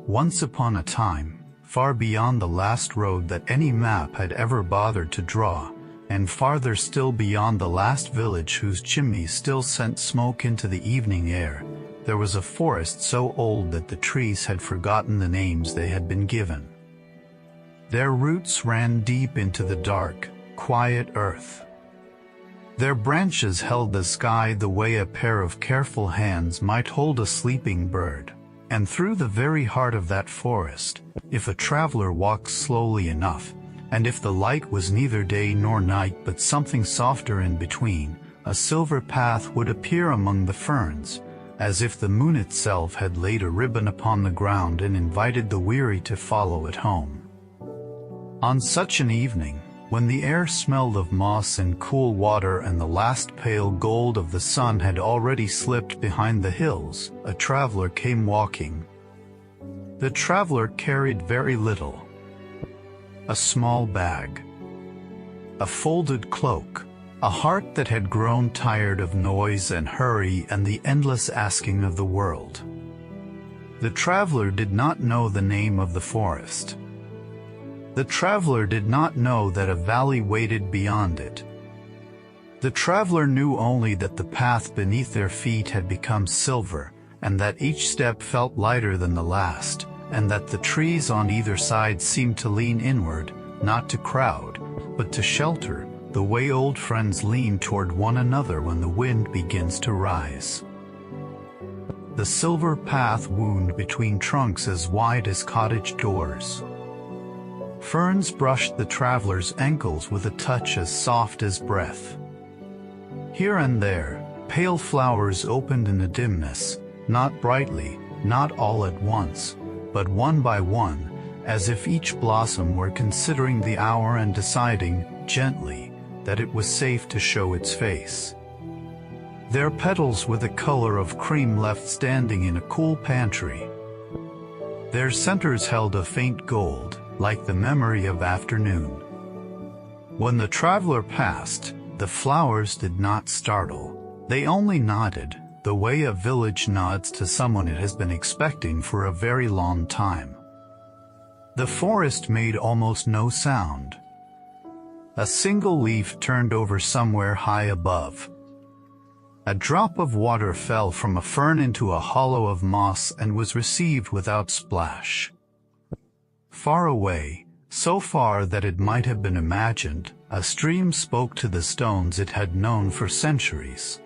Once upon a time, far beyond the last road that any map had ever bothered to draw, and farther still beyond the last village whose chimneys still sent smoke into the evening air, there was a forest so old that the trees had forgotten the names they had been given. Their roots ran deep into the dark, quiet earth. Their branches held the sky the way a pair of careful hands might hold a sleeping bird. And through the very heart of that forest, if a traveler walked slowly enough, and if the light was neither day nor night but something softer in between, a silver path would appear among the ferns, as if the moon itself had laid a ribbon upon the ground and invited the weary to follow it home. On such an evening, when the air smelled of moss and cool water and the last pale gold of the sun had already slipped behind the hills, a traveler came walking. The traveler carried very little. A small bag, a folded cloak, a heart that had grown tired of noise and hurry and the endless asking of the world. The traveler did not know the name of the forest. The traveler did not know that a valley waited beyond it. The traveler knew only that the path beneath their feet had become silver, and that each step felt lighter than the last, and that the trees on either side seemed to lean inward, not to crowd, but to shelter, the way old friends lean toward one another when the wind begins to rise. The silver path wound between trunks as wide as cottage doors. Ferns brushed the traveler's ankles with a touch as soft as breath. Here and there, pale flowers opened in a dimness, not brightly, not all at once, but one by one, as if each blossom were considering the hour and deciding, gently, that it was safe to show its face. Their petals were the color of cream left standing in a cool pantry. Their centers held a faint gold, like the memory of afternoon. When the traveler passed, the flowers did not startle. They only nodded, the way a village nods to someone it has been expecting for a very long time. The forest made almost no sound. A single leaf turned over somewhere high above. A drop of water fell from a fern into a hollow of moss and was received without splash. Far away, so far that it might have been imagined, a stream spoke to the stones it had known for centuries.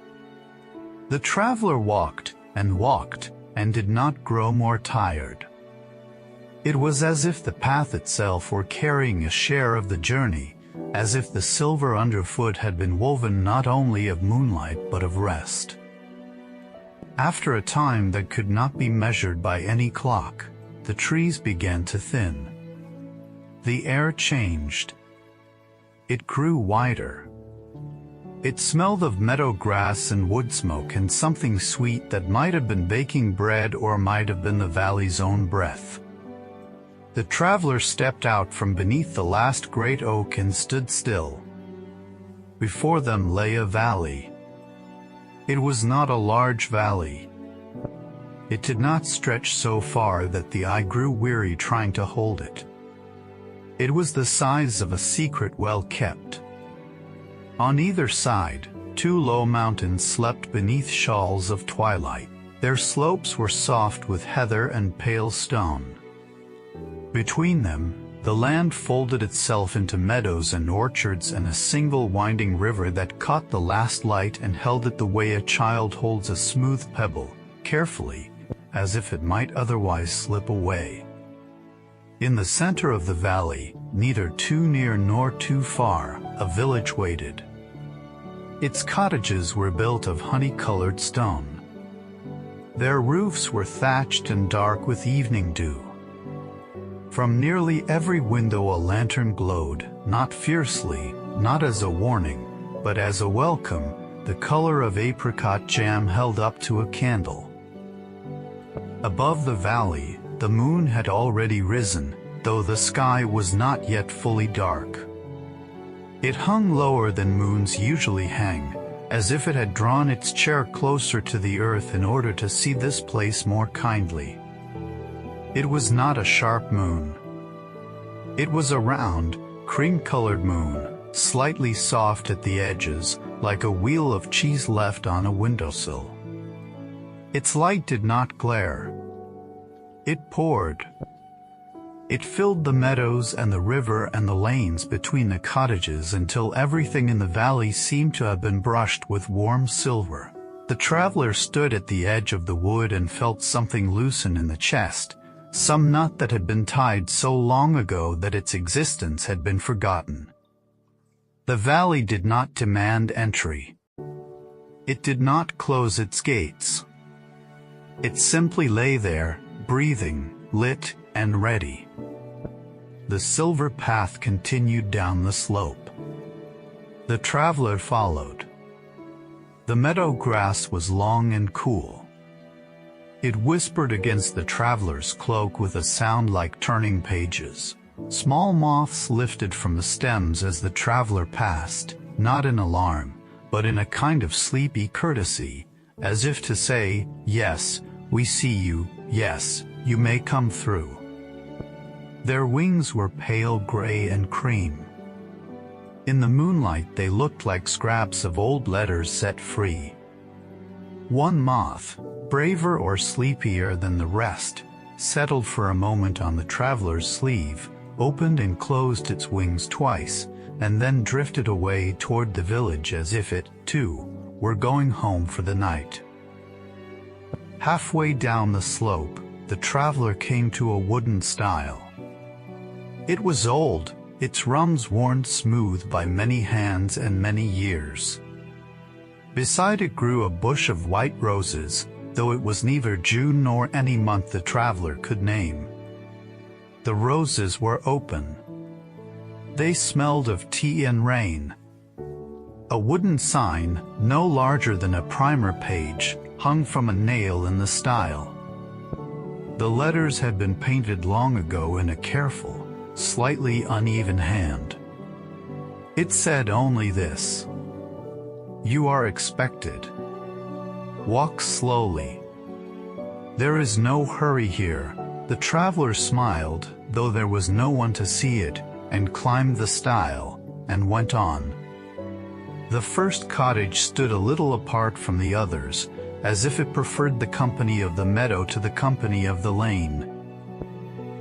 The traveler walked, and did not grow more tired. It was as if the path itself were carrying a share of the journey, as if the silver underfoot had been woven not only of moonlight but of rest. After a time that could not be measured by any clock, the trees began to thin. The air changed. It grew wider. It smelled of meadow grass and wood smoke and something sweet that might have been baking bread or might have been the valley's own breath. The traveler stepped out from beneath the last great oak and stood still. Before them lay a valley. It was not a large valley. It did not stretch so far that the eye grew weary trying to hold it. It was the size of a secret well kept. On either side, two low mountains slept beneath shawls of twilight. Their slopes were soft with heather and pale stone. Between them, the land folded itself into meadows and orchards and a single winding river that caught the last light and held it the way a child holds a smooth pebble, carefully, as if it might otherwise slip away. In the center of the valley, neither too near nor too far, a village waited. Its cottages were built of honey-colored stone. Their roofs were thatched and dark with evening dew. From nearly every window a lantern glowed, not fiercely, not as a warning, but as a welcome, the color of apricot jam held up to a candle. Above the valley, the moon had already risen, though the sky was not yet fully dark. It hung lower than moons usually hang, as if it had drawn its chair closer to the earth in order to see this place more kindly. It was not a sharp moon. It was a round, cream-colored moon, slightly soft at the edges, like a wheel of cheese left on a windowsill. Its light did not glare. It poured. It filled the meadows and the river and the lanes between the cottages until everything in the valley seemed to have been brushed with warm silver. The traveler stood at the edge of the wood and felt something loosen in the chest, some knot that had been tied so long ago that its existence had been forgotten. The valley did not demand entry. It did not close its gates. It simply lay there, breathing, lit, and ready. The silver path continued down the slope. The traveler followed. The meadow grass was long and cool. It whispered against the traveler's cloak with a sound like turning pages. Small moths lifted from the stems as the traveler passed, not in alarm, but in a kind of sleepy courtesy, as if to say, "Yes, we see you, yes, you may come through." Their wings were pale gray and cream. In the moonlight they looked like scraps of old letters set free. One moth, braver or sleepier than the rest, settled for a moment on the traveler's sleeve, opened and closed its wings twice, and then drifted away toward the village as if it, too, were going home for the night. Halfway down the slope, the traveler came to a wooden stile. It was old, its rungs worn smooth by many hands and many years. Beside it grew a bush of white roses, though it was neither June nor any month the traveler could name. The roses were open. They smelled of tea and rain. A wooden sign, no larger than a primer page, hung from a nail in the stile. The letters had been painted long ago in a careful, slightly uneven hand. It said only this: "You are expected. Walk slowly. There is no hurry here." The traveler smiled, though there was no one to see it, and climbed the stile, and went on. The first cottage stood a little apart from the others, as if it preferred the company of the meadow to the company of the lane.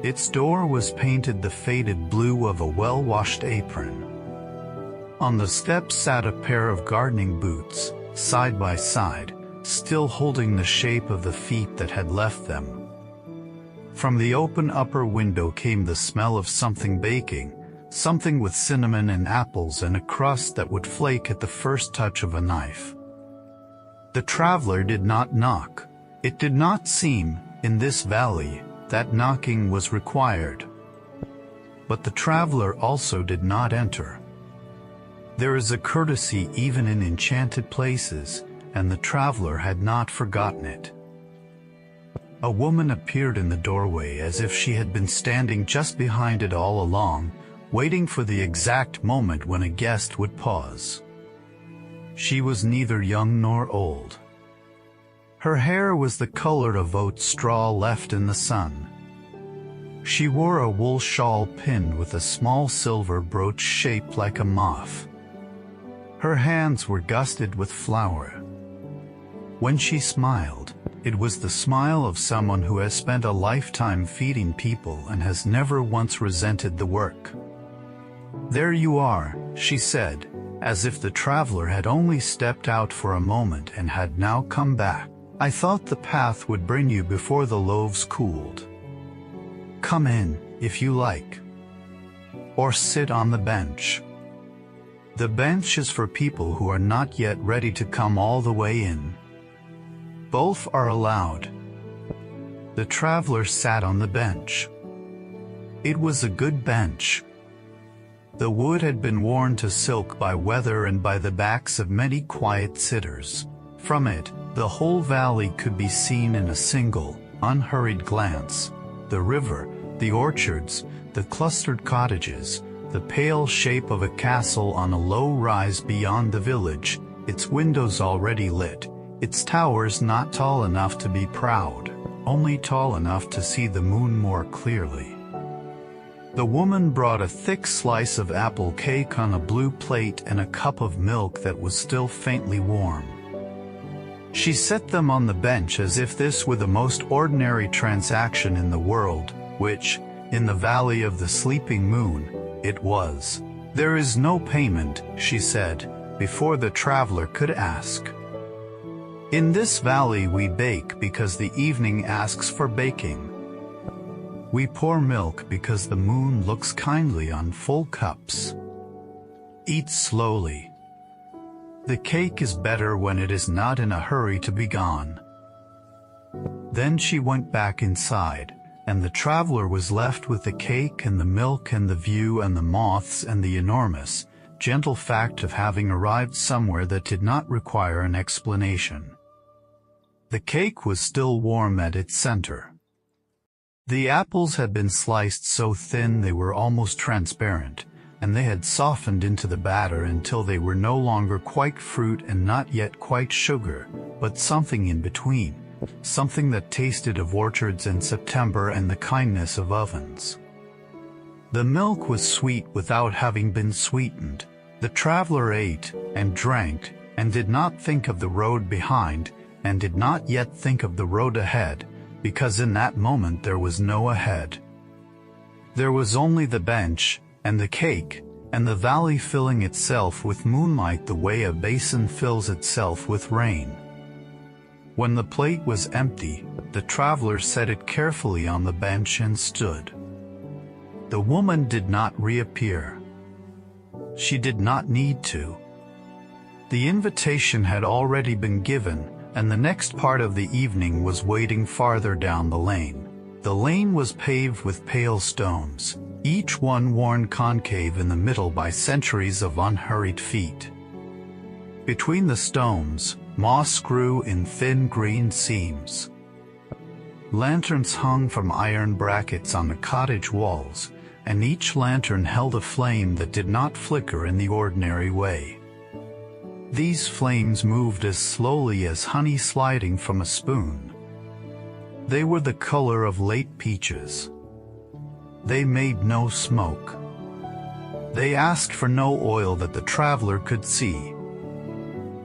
Its door was painted the faded blue of a well-washed apron. On the steps sat a pair of gardening boots, side by side, still holding the shape of the feet that had left them. From the open upper window came the smell of something baking, something with cinnamon and apples and a crust that would flake at the first touch of a knife. The traveler did not knock. It did not seem, in this valley, that knocking was required. But the traveler also did not enter. There is a courtesy even in enchanted places, and the traveler had not forgotten it. A woman appeared in the doorway as if she had been standing just behind it all along, waiting for the exact moment when a guest would pause. She was neither young nor old. Her hair was the color of oat straw left in the sun. She wore a wool shawl pinned with a small silver brooch shaped like a moth. Her hands were gusted with flour. When she smiled, it was the smile of someone who has spent a lifetime feeding people and has never once resented the work. "There you are," she said, as if the traveler had only stepped out for a moment and had now come back. "I thought the path would bring you before the loaves cooled. Come in, if you like. Or sit on the bench. The bench is for people who are not yet ready to come all the way in. Both are allowed." The traveler sat on the bench. It was a good bench. The wood had been worn to silk by weather and by the backs of many quiet sitters. From it, the whole valley could be seen in a single, unhurried glance: the river, the orchards, the clustered cottages, the pale shape of a castle on a low rise beyond the village, its windows already lit, its towers not tall enough to be proud. only tall enough to see the moon more clearly. The woman brought a thick slice of apple cake on a blue plate and a cup of milk that was still faintly warm. She set them on the bench as if this were the most ordinary transaction in the world, which, in the Valley of the Sleeping Moon, it was. "There is no payment," she said, before the traveler could ask. "In this valley we bake because the evening asks for baking. We pour milk because the moon looks kindly on full cups. Eat slowly. The cake is better when it is not in a hurry to be gone." Then she went back inside, and the traveler was left with the cake and the milk and the view and the moths and the enormous, gentle fact of having arrived somewhere that did not require an explanation. The cake was still warm at its center. The apples had been sliced so thin they were almost transparent, and they had softened into the batter until they were no longer quite fruit and not yet quite sugar, but something in between, something that tasted of orchards in September and the kindness of ovens. The milk was sweet without having been sweetened. The traveler ate and drank and did not think of the road behind and did not yet think of the road ahead, because in that moment there was no ahead. There was only the bench, and the cake, and the valley filling itself with moonlight the way a basin fills itself with rain. When the plate was empty, the traveler set it carefully on the bench and stood. The woman did not reappear. She did not need to. The invitation had already been given, and the next part of the evening was waiting farther down the lane. The lane was paved with pale stones, each one worn concave in the middle by centuries of unhurried feet. Between the stones, moss grew in thin green seams. Lanterns hung from iron brackets on the cottage walls, and each lantern held a flame that did not flicker in the ordinary way. These flames moved as slowly as honey sliding from a spoon. They were the color of late peaches. They made no smoke. They asked for no oil that the traveler could see.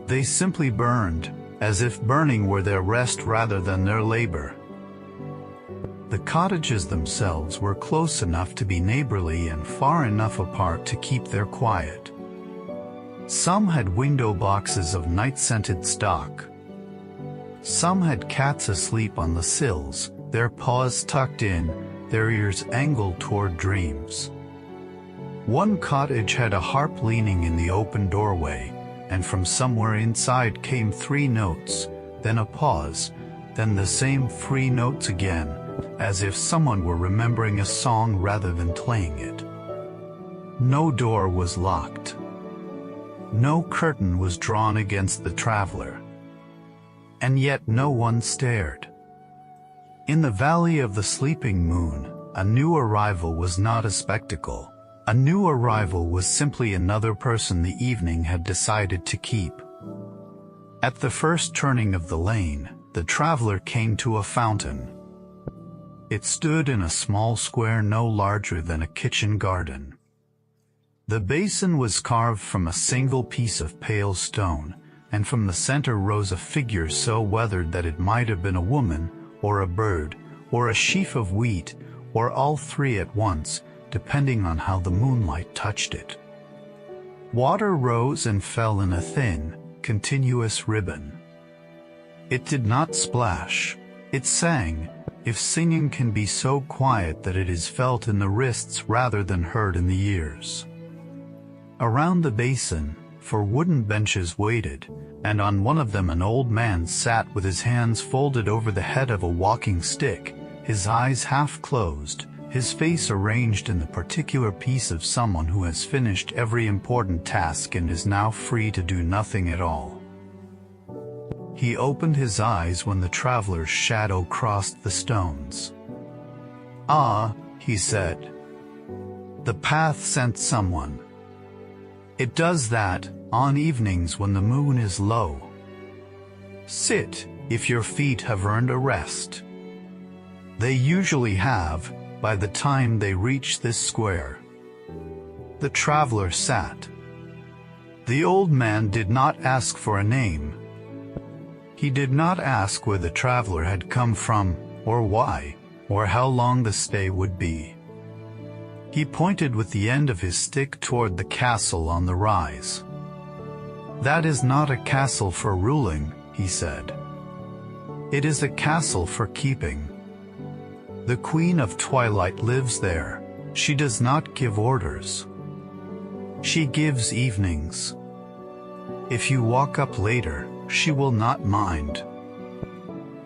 They simply burned, as if burning were their rest rather than their labor. The cottages themselves were close enough to be neighborly and far enough apart to keep their quiet. Some had window boxes of night-scented stock. Some had cats asleep on the sills, their paws tucked in, their ears angled toward dreams. One cottage had a harp leaning in the open doorway, and from somewhere inside came 3 notes, then a pause, then the same 3 notes again, as if someone were remembering a song rather than playing it. No door was locked. No curtain was drawn against the traveler. And yet no one stared. In the Valley of the Sleeping Moon, a new arrival was not a spectacle. A new arrival was simply another person the evening had decided to keep. At the first turning of the lane, the traveler came to a fountain. It stood in a small square no larger than a kitchen garden. The basin was carved from a single piece of pale stone, and from the center rose a figure so weathered that it might have been a woman, or a bird, or a sheaf of wheat, or all 3 at once, depending on how the moonlight touched it. Water rose and fell in a thin, continuous ribbon. It did not splash. It sang, if singing can be so quiet that it is felt in the wrists rather than heard in the ears. Around the basin, 4 wooden benches waited, and on one of them an old man sat with his hands folded over the head of a walking stick, his eyes half closed, his face arranged in the particular piece of someone who has finished every important task and is now free to do nothing at all. He opened his eyes when the traveler's shadow crossed the stones. "Ah," he said. "The path sent someone. It does that on evenings when the moon is low. Sit, if your feet have earned a rest." They usually have, by the time they reach this square. The traveler sat. The old man did not ask for a name. He did not ask where the traveler had come from, or why, or how long the stay would be. He pointed with the end of his stick toward the castle on the rise. "That is not a castle for ruling," he said. "It is a castle for keeping. The Queen of Twilight lives there. She does not give orders. She gives evenings. If you walk up later, she will not mind.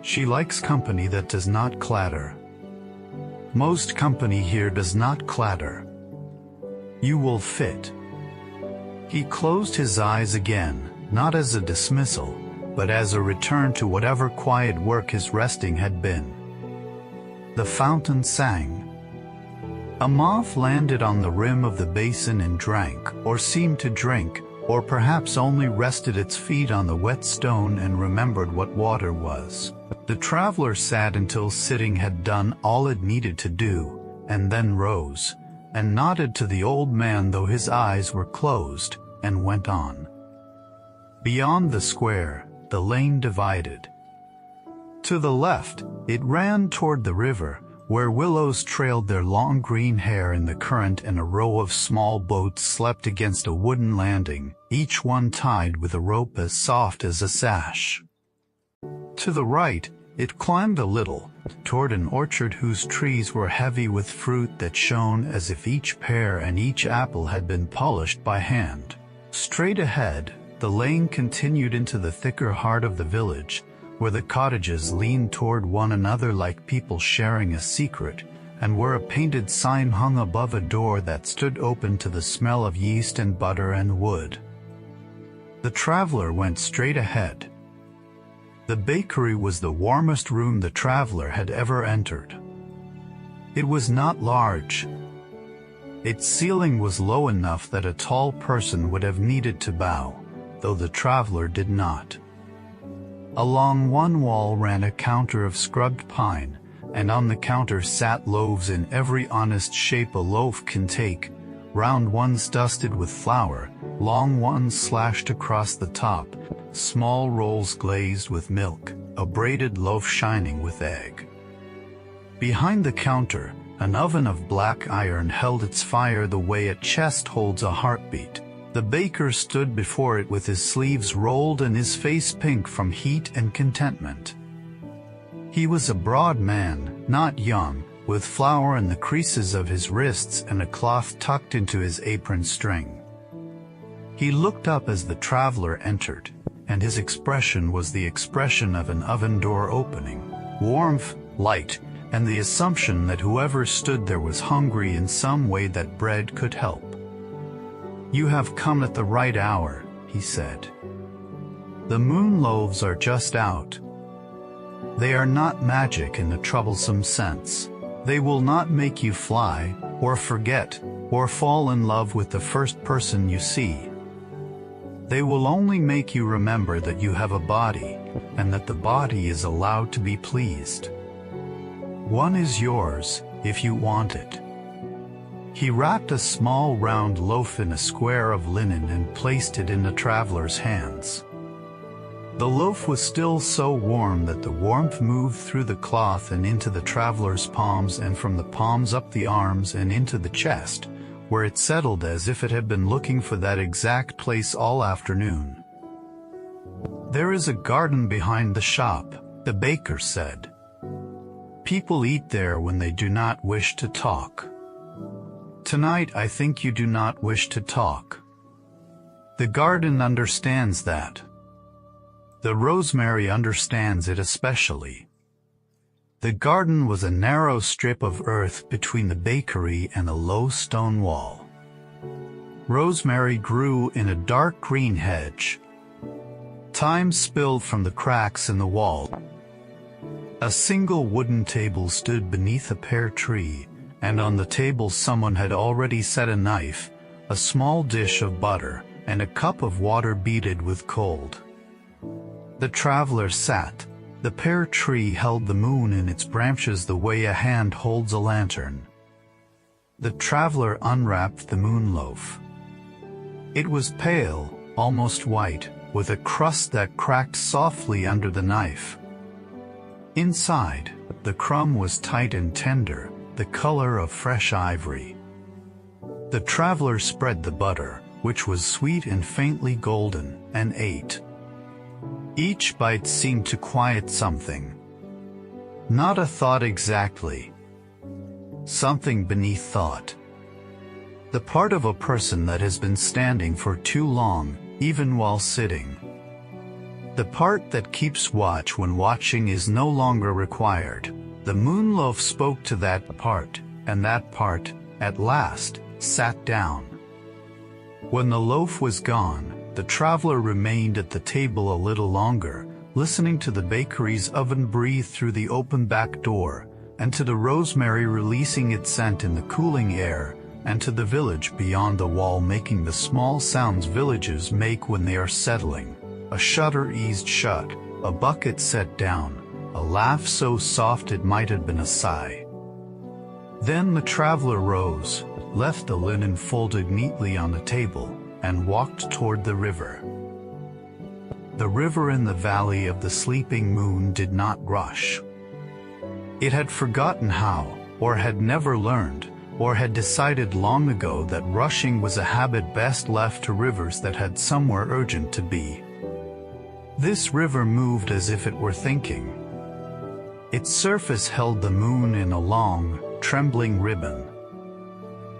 She likes company that does not clatter. Most company here does not clatter. You will fit." He closed his eyes again, not as a dismissal, but as a return to whatever quiet work his resting had been. The fountain sang. A moth landed on the rim of the basin and drank, or seemed to drink, or perhaps only rested its feet on the wet stone and remembered what water was. The traveler sat until sitting had done all it needed to do, and then rose, and nodded to the old man though his eyes were closed, and went on. Beyond the square, the lane divided. To the left, it ran toward the river, where willows trailed their long green hair in the current and a row of small boats slept against a wooden landing, each one tied with a rope as soft as a sash. To the right, it climbed a little, toward an orchard whose trees were heavy with fruit that shone as if each pear and each apple had been polished by hand. Straight ahead, the lane continued into the thicker heart of the village, where the cottages leaned toward one another like people sharing a secret, and where a painted sign hung above a door that stood open to the smell of yeast and butter and wood. The traveler went straight ahead. The bakery was the warmest room the traveler had ever entered. It was not large. Its ceiling was low enough that a tall person would have needed to bow, though the traveler did not. Along one wall ran a counter of scrubbed pine, and on the counter sat loaves in every honest shape a loaf can take, round ones dusted with flour, long ones slashed across the top, small rolls glazed with milk, a braided loaf shining with egg. Behind the counter, an oven of black iron held its fire the way a chest holds a heartbeat. The baker stood before it with his sleeves rolled and his face pink from heat and contentment. He was a broad man, not young, with flour in the creases of his wrists and a cloth tucked into his apron string. He looked up as the traveler entered, and his expression was the expression of an oven door opening, warmth, light, and the assumption that whoever stood there was hungry in some way that bread could help. "You have come at the right hour," he said. "The moon loaves are just out. They are not magic in a troublesome sense. They will not make you fly, or forget, or fall in love with the first person you see. They will only make you remember that you have a body, and that the body is allowed to be pleased. One is yours, if you want it." He wrapped a small round loaf in a square of linen and placed it in the traveler's hands. The loaf was still so warm that the warmth moved through the cloth and into the traveler's palms and from the palms up the arms and into the chest, where it settled as if it had been looking for that exact place all afternoon. "There is a garden behind the shop," the baker said. "People eat there when they do not wish to talk. Tonight I think you do not wish to talk. The garden understands that. The rosemary understands it especially." The garden was a narrow strip of earth between the bakery and a low stone wall. Rosemary grew in a dark green hedge. Thyme spilled from the cracks in the wall. A single wooden table stood beneath a pear tree, and on the table someone had already set a knife, a small dish of butter, and a cup of water beaded with cold. The traveler sat, The pear tree held the moon in its branches the way a hand holds a lantern. The traveler unwrapped the moon loaf. It was pale, almost white, with a crust that cracked softly under the knife. Inside, the crumb was tight and tender, the color of fresh ivory. The traveler spread the butter, which was sweet and faintly golden, and ate. Each bite seemed to quiet something. Not a thought exactly. Something beneath thought. The part of a person that has been standing for too long, even while sitting. The part that keeps watch when watching is no longer required. The moon loaf spoke to that part, and that part, at last, sat down. When the loaf was gone, the traveler remained at the table a little longer, listening to the bakery's oven breathe through the open back door, and to the rosemary releasing its scent in the cooling air, and to the village beyond the wall making the small sounds villages make when they are settling. A shutter eased shut, a bucket set down, a laugh so soft it might have been a sigh. Then the traveler rose, left the linen folded neatly on the table, and walked toward the river. The river in the valley of the sleeping moon did not rush. It had forgotten how, or had never learned, or had decided long ago that rushing was a habit best left to rivers that had somewhere urgent to be. This river moved as if it were thinking. Its surface held the moon in a long, trembling ribbon.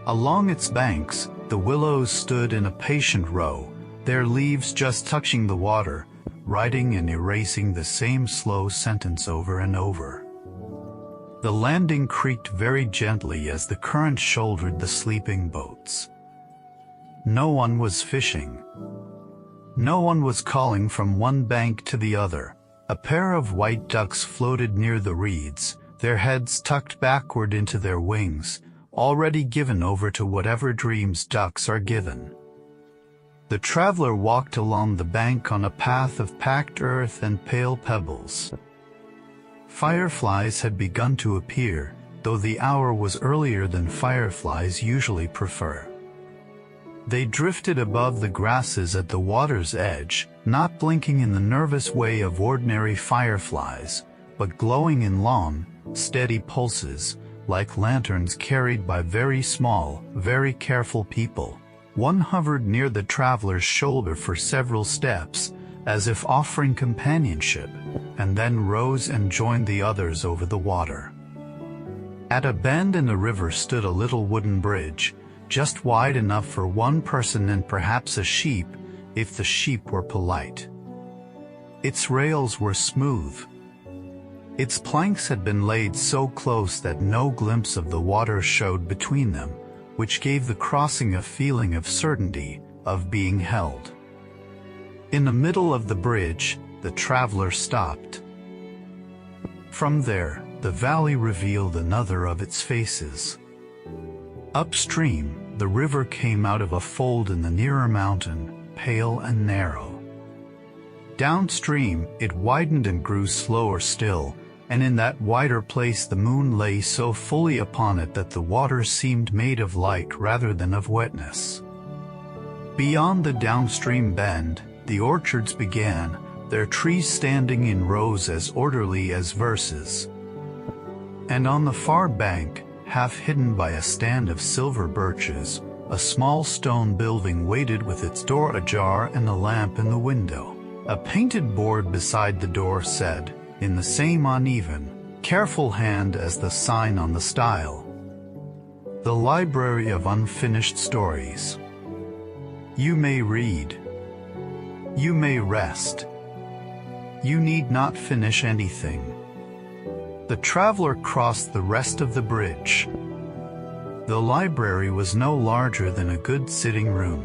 Along its banks, the willows stood in a patient row, their leaves just touching the water, writing and erasing the same slow sentence over and over. The landing creaked very gently as the current shouldered the sleeping boats. No one was fishing. No one was calling from one bank to the other. A pair of white ducks floated near the reeds, their heads tucked backward into their wings, already given over to whatever dreams ducks are given. The traveler walked along the bank on a path of packed earth and pale pebbles. Fireflies had begun to appear, though the hour was earlier than fireflies usually prefer. They drifted above the grasses at the water's edge, not blinking in the nervous way of ordinary fireflies, but glowing in long, steady pulses, like lanterns carried by very small, very careful people. One hovered near the traveler's shoulder for several steps, as if offering companionship, and then rose and joined the others over the water. At a bend in the river stood a little wooden bridge, just wide enough for one person and perhaps a sheep, if the sheep were polite. Its rails were smooth. Its planks had been laid so close that no glimpse of the water showed between them, which gave the crossing a feeling of certainty, of being held. In the middle of the bridge, the traveler stopped. From there, the valley revealed another of its faces. Upstream, the river came out of a fold in the nearer mountain, pale and narrow. Downstream, it widened and grew slower still, and in that wider place the moon lay so fully upon it that the water seemed made of light rather than of wetness. Beyond the downstream bend, the orchards began, their trees standing in rows as orderly as verses. And on the far bank, half hidden by a stand of silver birches, a small stone building waited with its door ajar and a lamp in the window. A painted board beside the door said, in the same uneven, careful hand as the sign on the stile, "The Library of Unfinished Stories. You may read. You may rest. You need not finish anything." The traveler crossed the rest of the bridge. The library was no larger than a good sitting room.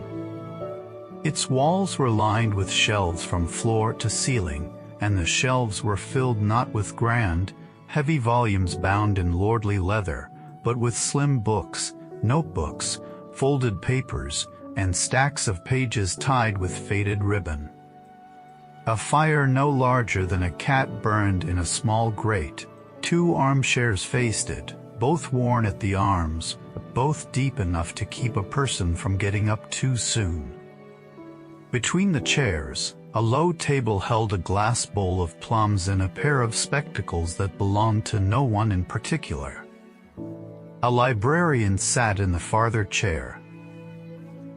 Its walls were lined with shelves from floor to ceiling, and the shelves were filled not with grand, heavy volumes bound in lordly leather, but with slim books, notebooks, folded papers, and stacks of pages tied with faded ribbon. A fire no larger than a cat burned in a small grate. 2 armchairs faced it, both worn at the arms, both deep enough to keep a person from getting up too soon. Between the chairs, a low table held a glass bowl of plums and a pair of spectacles that belonged to no one in particular. A librarian sat in the farther chair.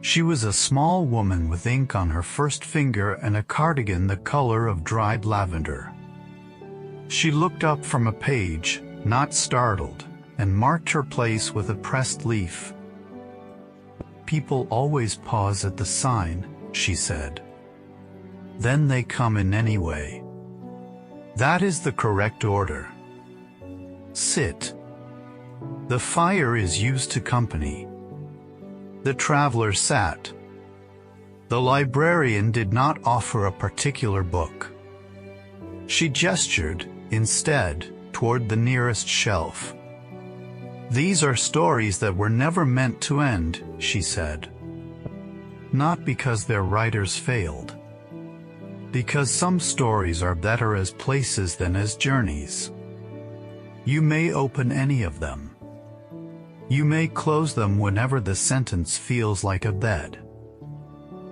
She was a small woman with ink on her first finger and a cardigan the color of dried lavender. She looked up from a page, not startled, and marked her place with a pressed leaf. "People always pause at the sign," she said. "Then they come in anyway. That is the correct order. Sit. The fire is used to company." The traveler sat. The librarian did not offer a particular book. She gestured, instead, toward the nearest shelf. "These are stories that were never meant to end," she said. "Not because their writers failed. Because some stories are better as places than as journeys. You may open any of them. You may close them whenever the sentence feels like a bed.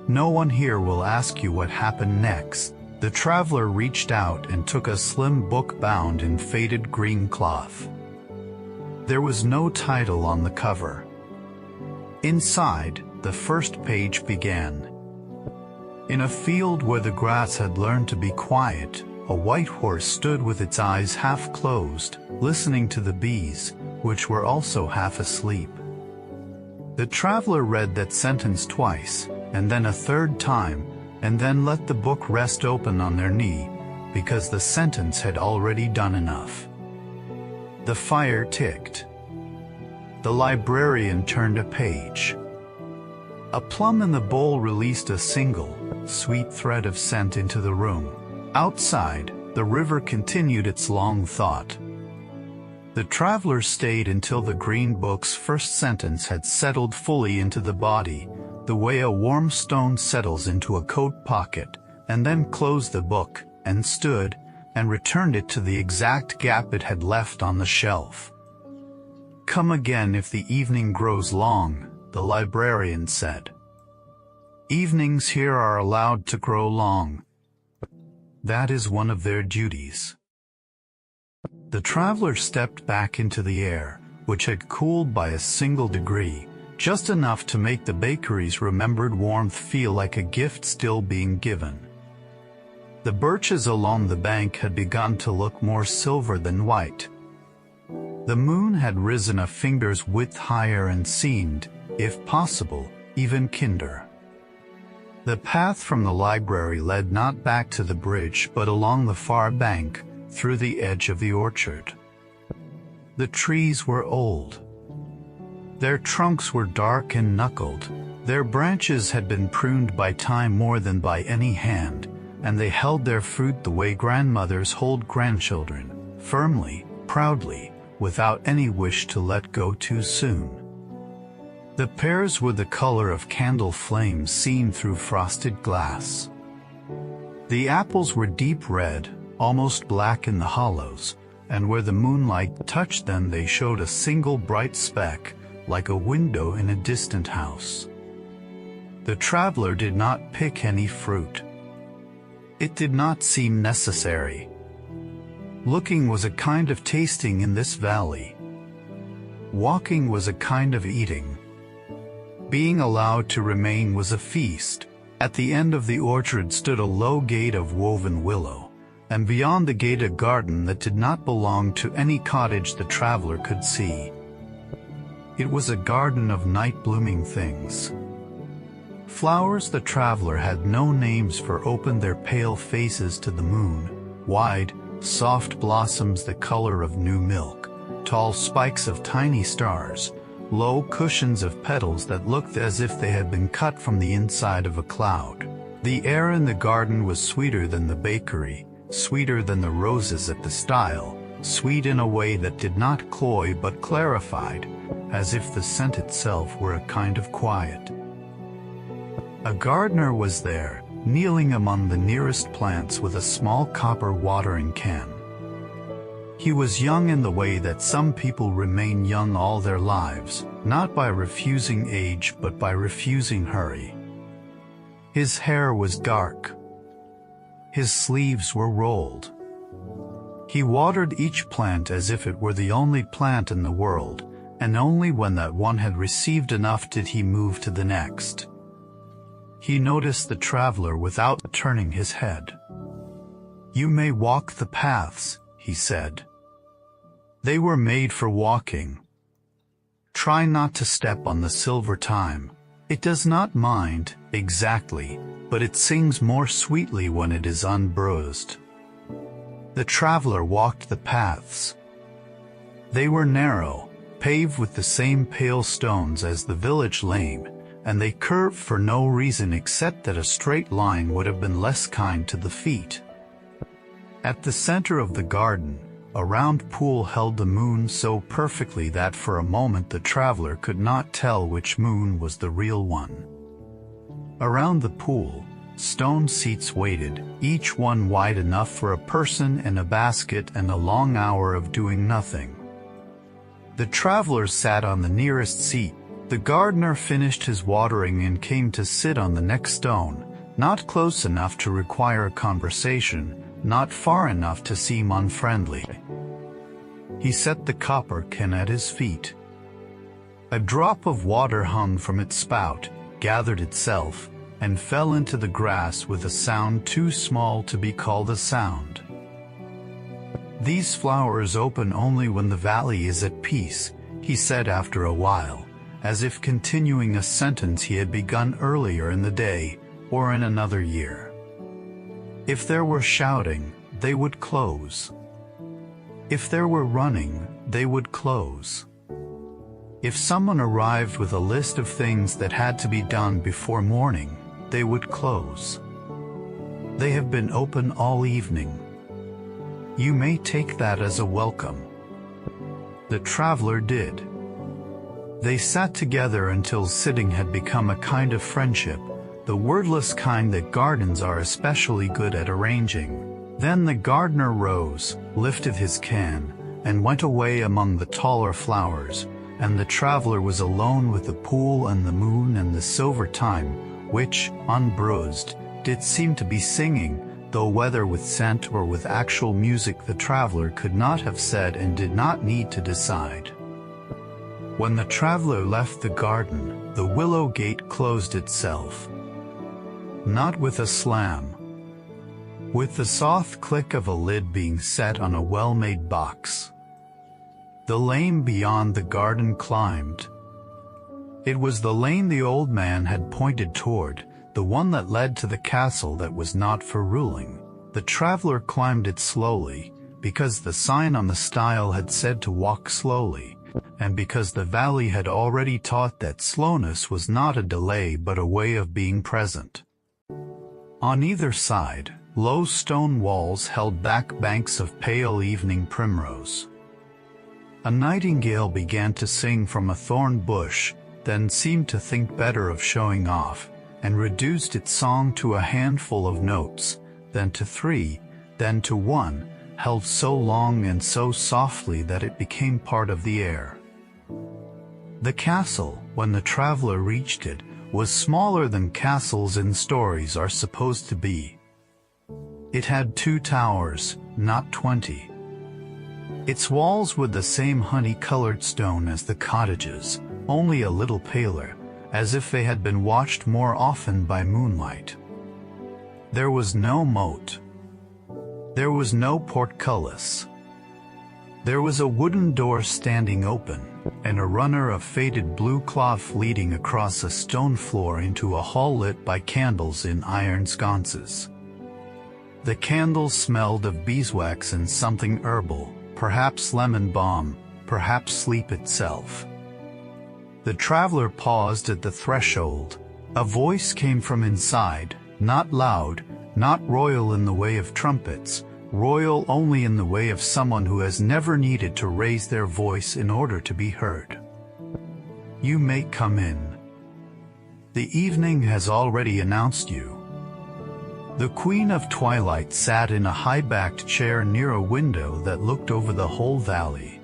No one here will ask you what happened next." The traveler reached out and took a slim book bound in faded green cloth. There was no title on the cover. Inside, the first page began. In a field where the grass had learned to be quiet, a white horse stood with its eyes half closed, listening to the bees, which were also half asleep. The traveler read that sentence twice, and then a third time, and then let the book rest open on their knee, because the sentence had already done enough. The fire ticked. The librarian turned a page. A plum in the bowl released a single, sweet thread of scent into the room. Outside, the river continued its long thought. The traveler stayed until the green book's first sentence had settled fully into the body, the way a warm stone settles into a coat pocket, and then closed the book, and stood, and returned it to the exact gap it had left on the shelf. "Come again if the evening grows long," the librarian said. "Evenings here are allowed to grow long. That is one of their duties." The traveler stepped back into the air, which had cooled by a single degree, just enough to make the bakery's remembered warmth feel like a gift still being given. The birches along the bank had begun to look more silver than white. The moon had risen a finger's width higher and seemed, if possible, even kinder. The path from the library led not back to the bridge but along the far bank, through the edge of the orchard. The trees were old. Their trunks were dark and knuckled, their branches had been pruned by time more than by any hand, and they held their fruit the way grandmothers hold grandchildren, firmly, proudly, without any wish to let go too soon. The pears were the color of candle flames seen through frosted glass. The apples were deep red, almost black in the hollows, and where the moonlight touched them they showed a single bright speck, like a window in a distant house. The traveler did not pick any fruit. It did not seem necessary. Looking was a kind of tasting in this valley. Walking was a kind of eating. Being allowed to remain was a feast. At the end of the orchard stood a low gate of woven willow, and beyond the gate a garden that did not belong to any cottage the traveler could see. It was a garden of night-blooming things. Flowers the traveler had no names for opened their pale faces to the moon, wide, soft blossoms the color of new milk, tall spikes of tiny stars, low cushions of petals that looked as if they had been cut from the inside of a cloud. The air in the garden was sweeter than the bakery, sweeter than the roses at the stile, sweet in a way that did not cloy but clarified, as if the scent itself were a kind of quiet. A gardener was there, kneeling among the nearest plants with a small copper watering can. He was young in the way that some people remain young all their lives, not by refusing age but by refusing hurry. His hair was dark. His sleeves were rolled. He watered each plant as if it were the only plant in the world, and only when that one had received enough did he move to the next. He noticed the traveler without turning his head. "You may walk the paths," he said. "They were made for walking. Try not to step on the silver thyme. It does not mind, exactly, but it sings more sweetly when it is unbruised." The traveler walked the paths. They were narrow, paved with the same pale stones as the village lane, and they curved for no reason except that a straight line would have been less kind to the feet. At the center of the garden, a round pool held the moon so perfectly that for a moment the traveler could not tell which moon was the real one. Around the pool, stone seats waited, each one wide enough for a person and a basket and a long hour of doing nothing. The traveler sat on the nearest seat. The gardener finished his watering and came to sit on the next stone, not close enough to require conversation, not far enough to seem unfriendly. He set the copper can at his feet. A drop of water hung from its spout, gathered itself, and fell into the grass with a sound too small to be called a sound. "These flowers open only when the valley is at peace," he said after a while, as if continuing a sentence he had begun earlier in the day, or in another year. "If there were shouting, they would close. If there were running, they would close. If someone arrived with a list of things that had to be done before morning, they would close. They have been open all evening. You may take that as a welcome." The traveler did. They sat together until sitting had become a kind of friendship, the wordless kind that gardens are especially good at arranging. Then the gardener rose, lifted his can, and went away among the taller flowers, and the traveler was alone with the pool and the moon and the silver thyme, which, unbruised, did seem to be singing, though whether with scent or with actual music the traveler could not have said and did not need to decide. When the traveler left the garden, the willow gate closed itself. Not with a slam. With the soft click of a lid being set on a well-made box. The lane beyond the garden climbed. It was the lane the old man had pointed toward, the one that led to the castle that was not for ruling. The traveler climbed it slowly, because the sign on the stile had said to walk slowly, and because the valley had already taught that slowness was not a delay but a way of being present. On either side, low stone walls held back banks of pale evening primrose. A nightingale began to sing from a thorn bush, then seemed to think better of showing off, and reduced its song to a handful of notes, then to 3, then to 1, held so long and so softly that it became part of the air. The castle, when the traveler reached it, was smaller than castles in stories are supposed to be. It had 2 towers, not 20. Its walls were the same honey-colored stone as the cottages, only a little paler, as if they had been watched more often by moonlight. There was no moat. There was no portcullis. There was a wooden door standing open, and a runner of faded blue cloth leading across a stone floor into a hall lit by candles in iron sconces. The candles smelled of beeswax and something herbal, perhaps lemon balm, perhaps sleep itself. The traveler paused at the threshold. A voice came from inside, not loud, not royal in the way of trumpets, royal only in the way of someone who has never needed to raise their voice in order to be heard. "You may come in. The evening has already announced you." The Queen of Twilight sat in a high-backed chair near a window that looked over the whole valley.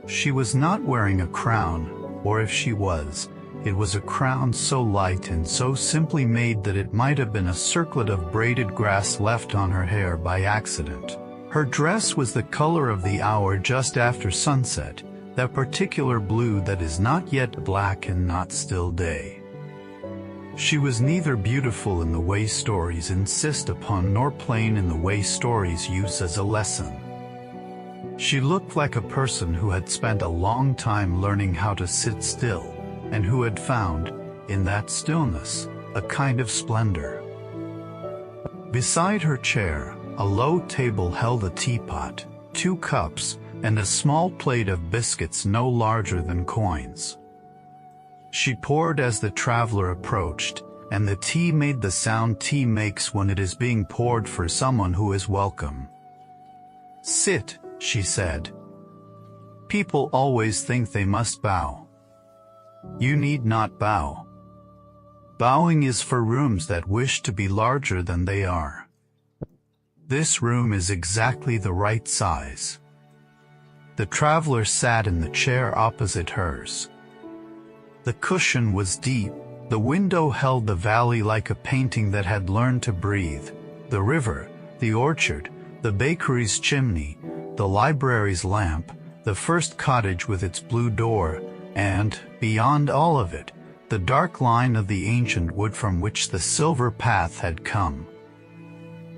She was not wearing a crown, or if she was, it was a crown so light and so simply made that it might have been a circlet of braided grass left on her hair by accident. Her dress was the color of the hour just after sunset, that particular blue that is not yet black and not still day. She was neither beautiful in the way stories insist upon nor plain in the way stories use as a lesson. She looked like a person who had spent a long time learning how to sit still, and who had found, in that stillness, a kind of splendor. Beside her chair, a low table held a teapot, 2 cups, and a small plate of biscuits no larger than coins. She poured as the traveler approached, and the tea made the sound tea makes when it is being poured for someone who is welcome. "Sit," she said. "People always think they must bow. You need not bow. Bowing is for rooms that wish to be larger than they are. This room is exactly the right size." The traveler sat in the chair opposite hers. The cushion was deep, the window held the valley like a painting that had learned to breathe, the river, the orchard, the bakery's chimney, the library's lamp, the first cottage with its blue door, and, beyond all of it, the dark line of the ancient wood from which the silver path had come.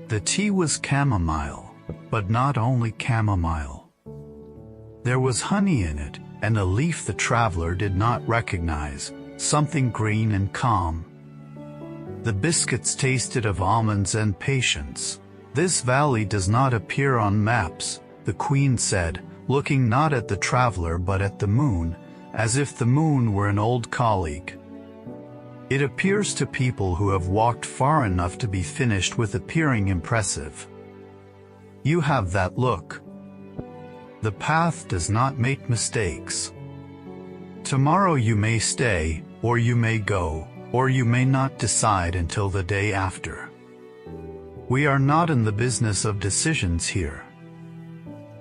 The tea was chamomile, but not only chamomile. There was honey in it, and a leaf the traveler did not recognize, something green and calm. The biscuits tasted of almonds and patience. "This valley does not appear on maps," the Queen said, looking not at the traveler but at the moon, as if the moon were an old colleague. "It appears to people who have walked far enough to be finished with appearing impressive. You have that look. The path does not make mistakes. Tomorrow you may stay, or you may go, or you may not decide until the day after. We are not in the business of decisions here.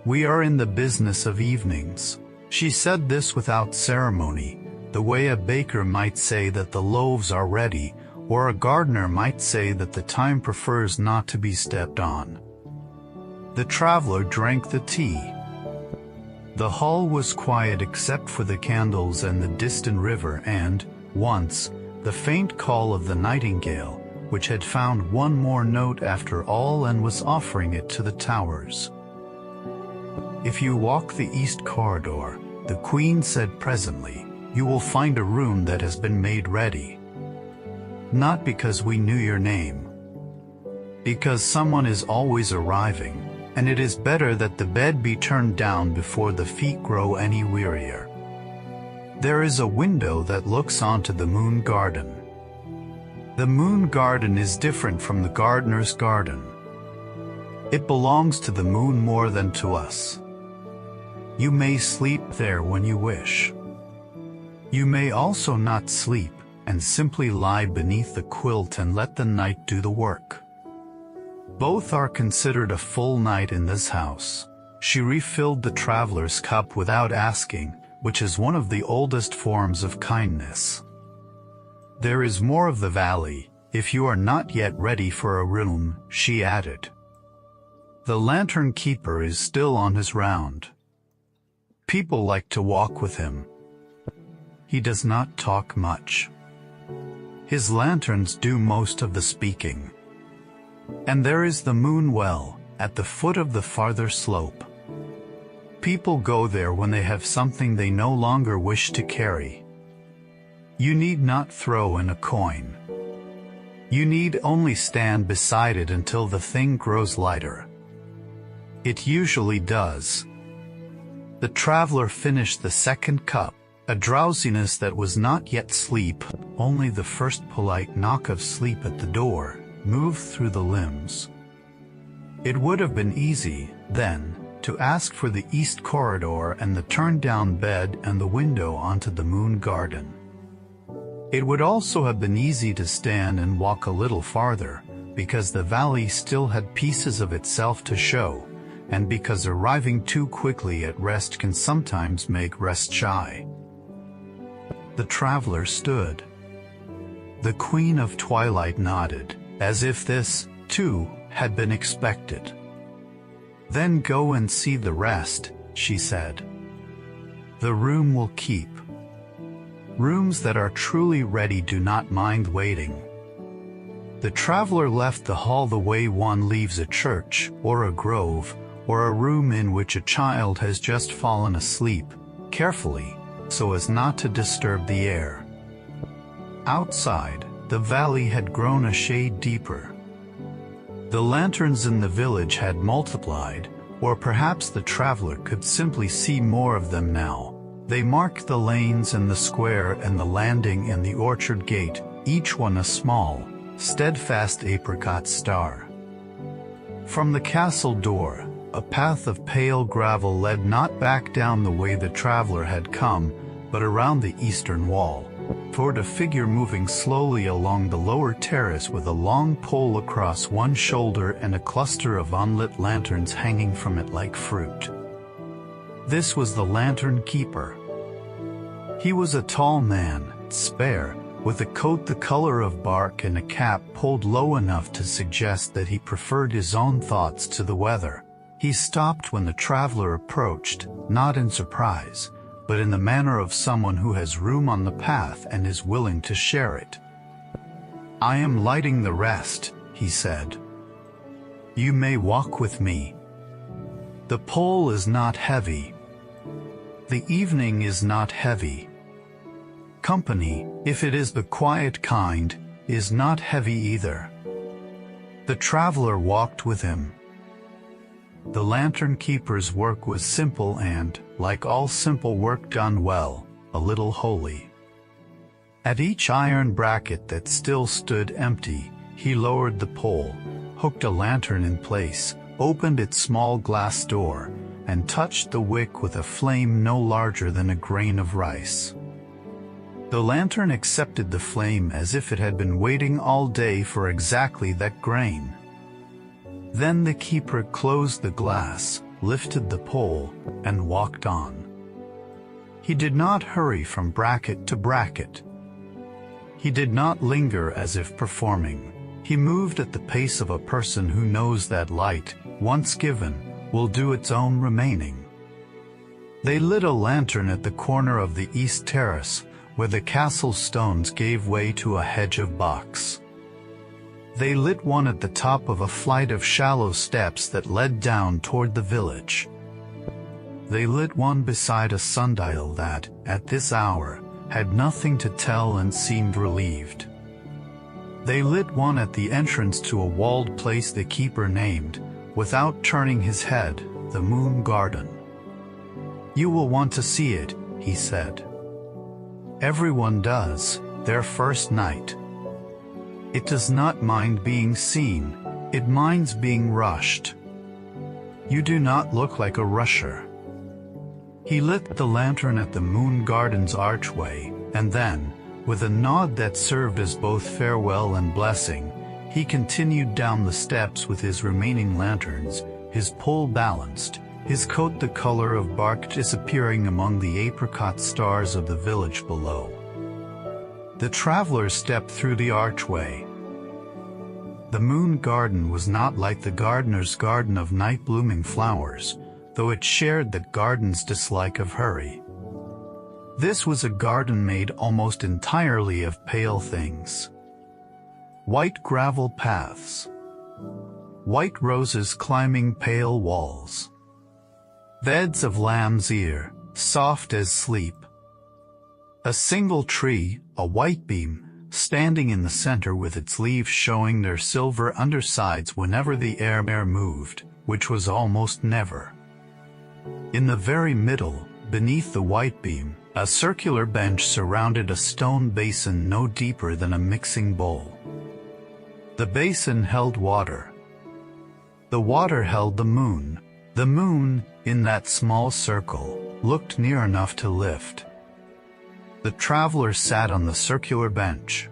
We are in the business of evenings." She said this without ceremony, the way a baker might say that the loaves are ready, or a gardener might say that the time prefers not to be stepped on. The traveler drank the tea. The hall was quiet except for the candles and the distant river and, once, the faint call of the nightingale, which had found one more note after all and was offering it to the towers. "If you walk the east corridor," the Queen said presently, "you will find a room that has been made ready. Not because we knew your name. Because someone is always arriving, and it is better that the bed be turned down before the feet grow any wearier. There is a window that looks onto the moon garden. The moon garden is different from the gardener's garden. It belongs to the moon more than to us. You may sleep there when you wish. You may also not sleep, and simply lie beneath the quilt and let the night do the work. Both are considered a full night in this house." She refilled the traveler's cup without asking, which is one of the oldest forms of kindness. "There is more of the valley, if you are not yet ready for a room," she added. "The lantern keeper is still on his round. People like to walk with him. He does not talk much. His lanterns do most of the speaking. And there is the moon well, at the foot of the farther slope. People go there when they have something they no longer wish to carry. You need not throw in a coin. You need only stand beside it until the thing grows lighter. It usually does." The traveler finished the second cup. A drowsiness that was not yet sleep, only the first polite knock of sleep at the door, moved through the limbs. It would have been easy, then, to ask for the east corridor and the turned-down bed and the window onto the moon garden. It would also have been easy to stand and walk a little farther, because the valley still had pieces of itself to show, and because arriving too quickly at rest can sometimes make rest shy. The traveler stood. The Queen of Twilight nodded, as if this, too, had been expected. "Then go and see the rest," she said. "The room will keep. Rooms that are truly ready do not mind waiting." The traveler left the hall the way one leaves a church, or a grove, or a room in which a child has just fallen asleep, carefully, so as not to disturb the air. Outside, the valley had grown a shade deeper. The lanterns in the village had multiplied, or perhaps the traveler could simply see more of them now. They marked the lanes and the square and the landing and the orchard gate, each one a small, steadfast apricot star. From the castle door, a path of pale gravel led not back down the way the traveler had come, but around the eastern wall, toward a figure moving slowly along the lower terrace with a long pole across one shoulder and a cluster of unlit lanterns hanging from it like fruit. This was the lantern keeper. He was a tall man, spare, with a coat the color of bark and a cap pulled low enough to suggest that he preferred his own thoughts to the weather. He stopped when the traveler approached, not in surprise, but in the manner of someone who has room on the path and is willing to share it. "I am lighting the rest," he said. "You may walk with me. The pole is not heavy. The evening is not heavy. Company, if it is the quiet kind, is not heavy either." The traveler walked with him. The lantern keeper's work was simple and, like all simple work done well, a little holy. At each iron bracket that still stood empty, he lowered the pole, hooked a lantern in place, opened its small glass door, and touched the wick with a flame no larger than a grain of rice. The lantern accepted the flame as if it had been waiting all day for exactly that grain. Then the keeper closed the glass, lifted the pole, and walked on. He did not hurry from bracket to bracket. He did not linger as if performing. He moved at the pace of a person who knows that light, once given, will do its own remaining. They lit a lantern at the corner of the east terrace, where the castle stones gave way to a hedge of box. They lit one at the top of a flight of shallow steps that led down toward the village. They lit one beside a sundial that, at this hour, had nothing to tell and seemed relieved. They lit one at the entrance to a walled place the keeper named, without turning his head, the Moon Garden. "You will want to see it," he said. "Everyone does, their first night. It does not mind being seen, it minds being rushed. You do not look like a rusher." He lit the lantern at the Moon Garden's archway, and then, with a nod that served as both farewell and blessing, he continued down the steps with his remaining lanterns, his pole balanced, his coat the color of bark disappearing among the apricot stars of the village below. The traveler stepped through the archway. The Moon Garden was not like the gardener's garden of night-blooming flowers, though it shared the garden's dislike of hurry. This was a garden made almost entirely of pale things. White gravel paths. White roses climbing pale walls. Beds of lamb's ear, soft as sleep. A single tree, a white beam, standing in the center with its leaves showing their silver undersides whenever the air moved, which was almost never. In the very middle, beneath the white beam, a circular bench surrounded a stone basin no deeper than a mixing bowl. The basin held water. The water held the moon. The moon, in that small circle, looked near enough to lift. The traveler sat on the circular bench.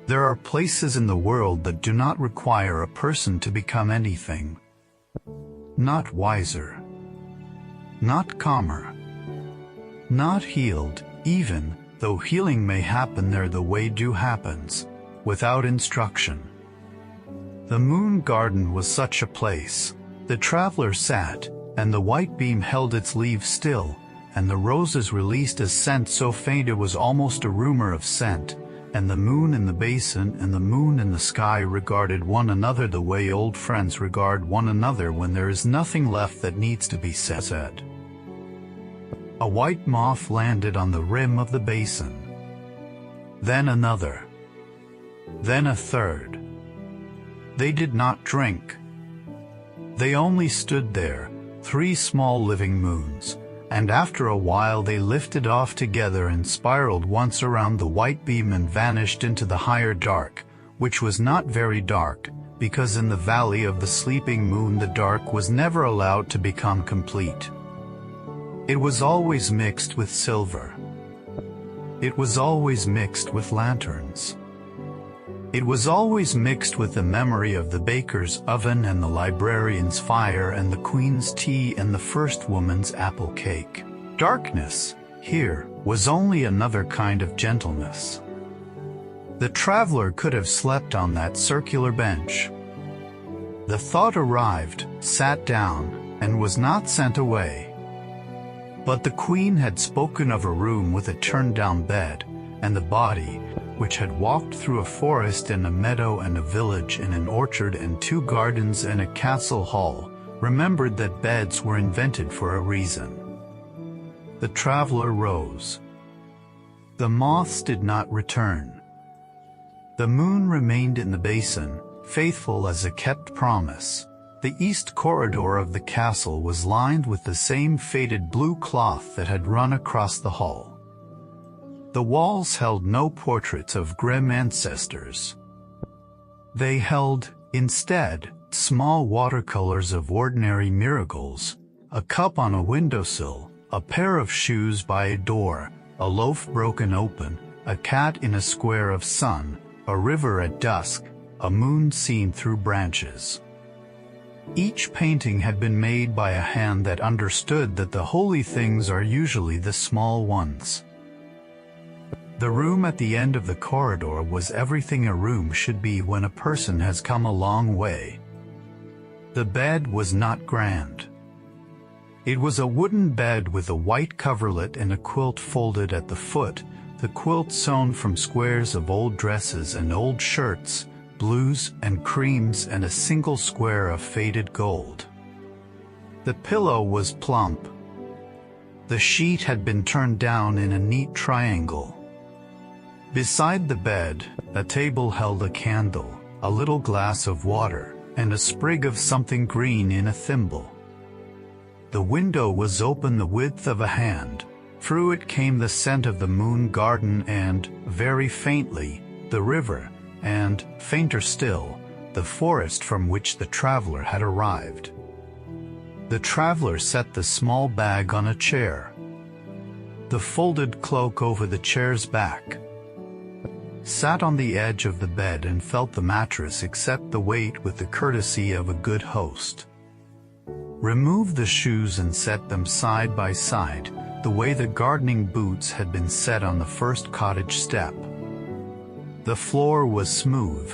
There are places in the world that do not require a person to become anything. Not wiser. Not calmer. Not healed, even though healing may happen there the way do happens, without instruction. The moon garden was such a place. The traveler sat, and the white beam held its leaves still, and the roses released a scent so faint it was almost a rumor of scent, and the moon in the basin and the moon in the sky regarded one another the way old friends regard one another when there is nothing left that needs to be said. A white moth landed on the rim of the basin. Then another. Then a third. They did not drink. They only stood there, 3 small living moons, and after a while they lifted off together and spiraled once around the white beam and vanished into the higher dark, which was not very dark, because in the valley of the sleeping moon the dark was never allowed to become complete. It was always mixed with silver. It was always mixed with lanterns. It was always mixed with the memory of the baker's oven and the librarian's fire and the queen's tea and the first woman's apple cake. Darkness, here, was only another kind of gentleness. The traveler could have slept on that circular bench. The thought arrived, sat down, and was not sent away. But the queen had spoken of a room with a turned-down bed, and the body, which had walked through a forest and a meadow and a village and an orchard and 2 gardens and a castle hall, remembered that beds were invented for a reason. The traveler rose. The moths did not return. The moon remained in the basin, faithful as a kept promise. The east corridor of the castle was lined with the same faded blue cloth that had run across the hall. The walls held no portraits of grim ancestors. They held, instead, small watercolors of ordinary miracles, a cup on a windowsill, a pair of shoes by a door, a loaf broken open, a cat in a square of sun, a river at dusk, a moon seen through branches. Each painting had been made by a hand that understood that the holy things are usually the small ones. The room at the end of the corridor was everything a room should be when a person has come a long way. The bed was not grand. It was a wooden bed with a white coverlet and a quilt folded at the foot, the quilt sewn from squares of old dresses and old shirts, blues and creams and a single square of faded gold. The pillow was plump. The sheet had been turned down in a neat triangle. Beside the bed, a table held a candle, a little glass of water, and a sprig of something green in a thimble. The window was open the width of a hand. Through it came the scent of the moon garden and, very faintly, the river, and, fainter still, the forest from which the traveler had arrived. The traveler set the small bag on a chair. The folded cloak over the chair's back. Sat on the edge of the bed and felt the mattress accept the weight with the courtesy of a good host. Removed the shoes and set them side by side, the way the gardening boots had been set on the first cottage step. The floor was smooth.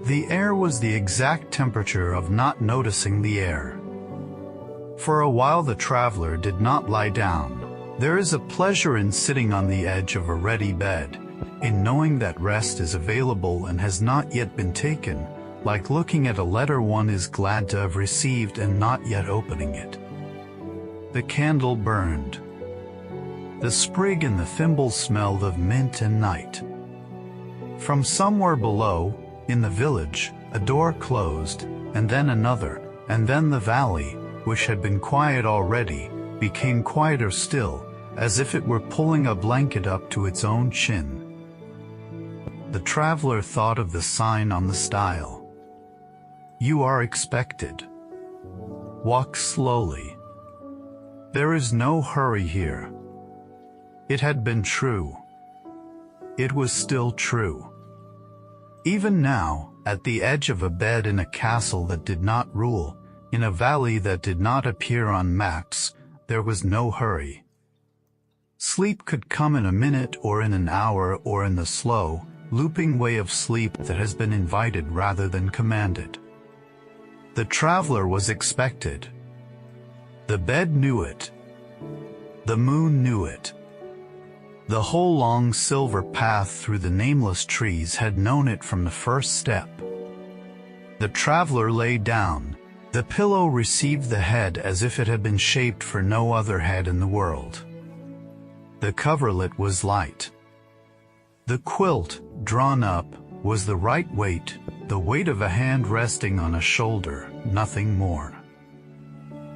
The air was the exact temperature of not noticing the air. For a while the traveler did not lie down. There is a pleasure in sitting on the edge of a ready bed, in knowing that rest is available and has not yet been taken, like looking at a letter one is glad to have received and not yet opening it. The candle burned. The sprig and the thimble smelled of mint and night. From somewhere below, in the village, a door closed, and then another, and then the valley, which had been quiet already, became quieter still, as if it were pulling a blanket up to its own chin. The traveler thought of the sign on the stile. You are expected. Walk slowly. There is no hurry here. It had been true. It was still true. Even now, at the edge of a bed in a castle that did not rule, in a valley that did not appear on maps, there was no hurry. Sleep could come in a minute or in an hour or in the slow, looping way of sleep that has been invited rather than commanded. The traveler was expected. The bed knew it. The moon knew it. The whole long silver path through the nameless trees had known it from the first step. The traveler lay down. The pillow received the head as if it had been shaped for no other head in the world. The coverlet was light. The quilt, drawn up, was the right weight, the weight of a hand resting on a shoulder, nothing more.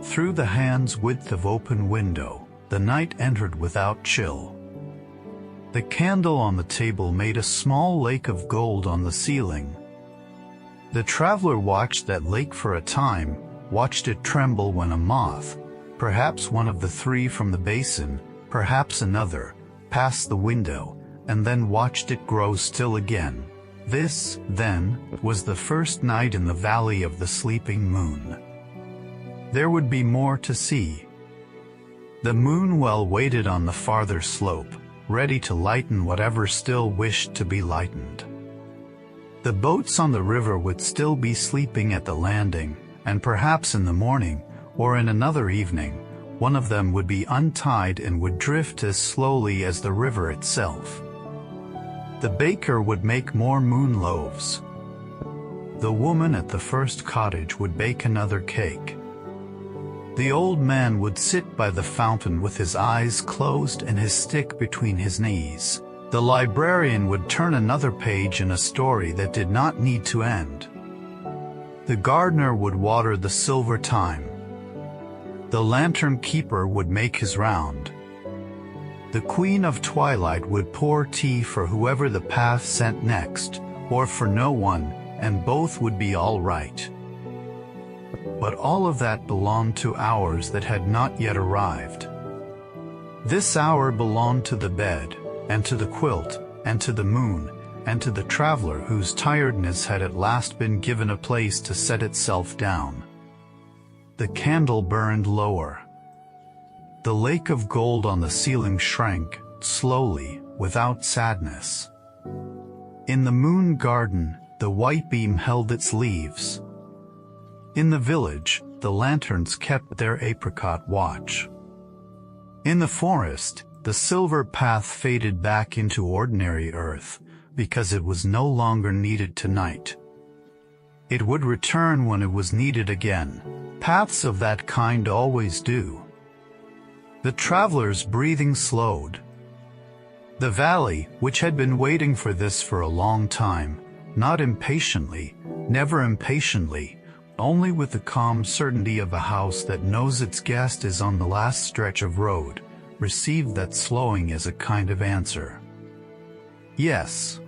Through the hand's width of open window, the night entered without chill. The candle on the table made a small lake of gold on the ceiling. The traveler watched that lake for a time, watched it tremble when a moth, perhaps one of the three from the basin, perhaps another, passed the window, and then watched it grow still again. This, then, was the first night in the valley of the sleeping moon. There would be more to see. The moon well waited on the farther slope, ready to lighten whatever still wished to be lightened. The boats on the river would still be sleeping at the landing, and perhaps in the morning, or in another evening, one of them would be untied and would drift as slowly as the river itself. The baker would make more moon loaves. The woman at the first cottage would bake another cake. The old man would sit by the fountain with his eyes closed and his stick between his knees. The librarian would turn another page in a story that did not need to end. The gardener would water the silver thyme. The lantern keeper would make his round. The queen of twilight would pour tea for whoever the path sent next, or for no one, and both would be all right. But all of that belonged to hours that had not yet arrived. This hour belonged to the bed, and to the quilt, and to the moon, and to the traveler whose tiredness had at last been given a place to set itself down. The candle burned lower. The lake of gold on the ceiling shrank, slowly, without sadness. In the moon garden, the white beam held its leaves. In the village, the lanterns kept their apricot watch. In the forest, the silver path faded back into ordinary earth, because it was no longer needed tonight. It would return when it was needed again. Paths of that kind always do. The traveler's breathing slowed. The valley, which had been waiting for this for a long time, not impatiently, never impatiently, only with the calm certainty of a house that knows its guest is on the last stretch of road, received that slowing as a kind of answer. Yes.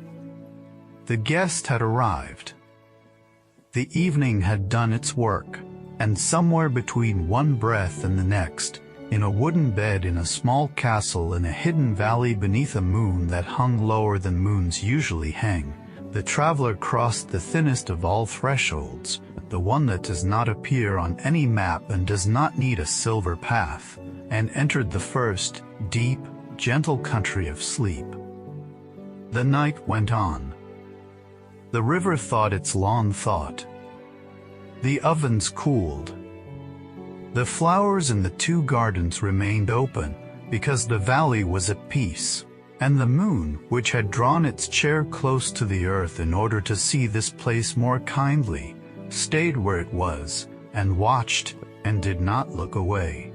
The guest had arrived. The evening had done its work, and somewhere between one breath and the next, in a wooden bed in a small castle in a hidden valley beneath a moon that hung lower than moons usually hang, the traveler crossed the thinnest of all thresholds, the one that does not appear on any map and does not need a silver path, and entered the first, deep, gentle country of sleep. The night went on. The river thought its long thought. The ovens cooled. The flowers in the two gardens remained open, because the valley was at peace, and the moon, which had drawn its chair close to the earth in order to see this place more kindly, stayed where it was, and watched, and did not look away.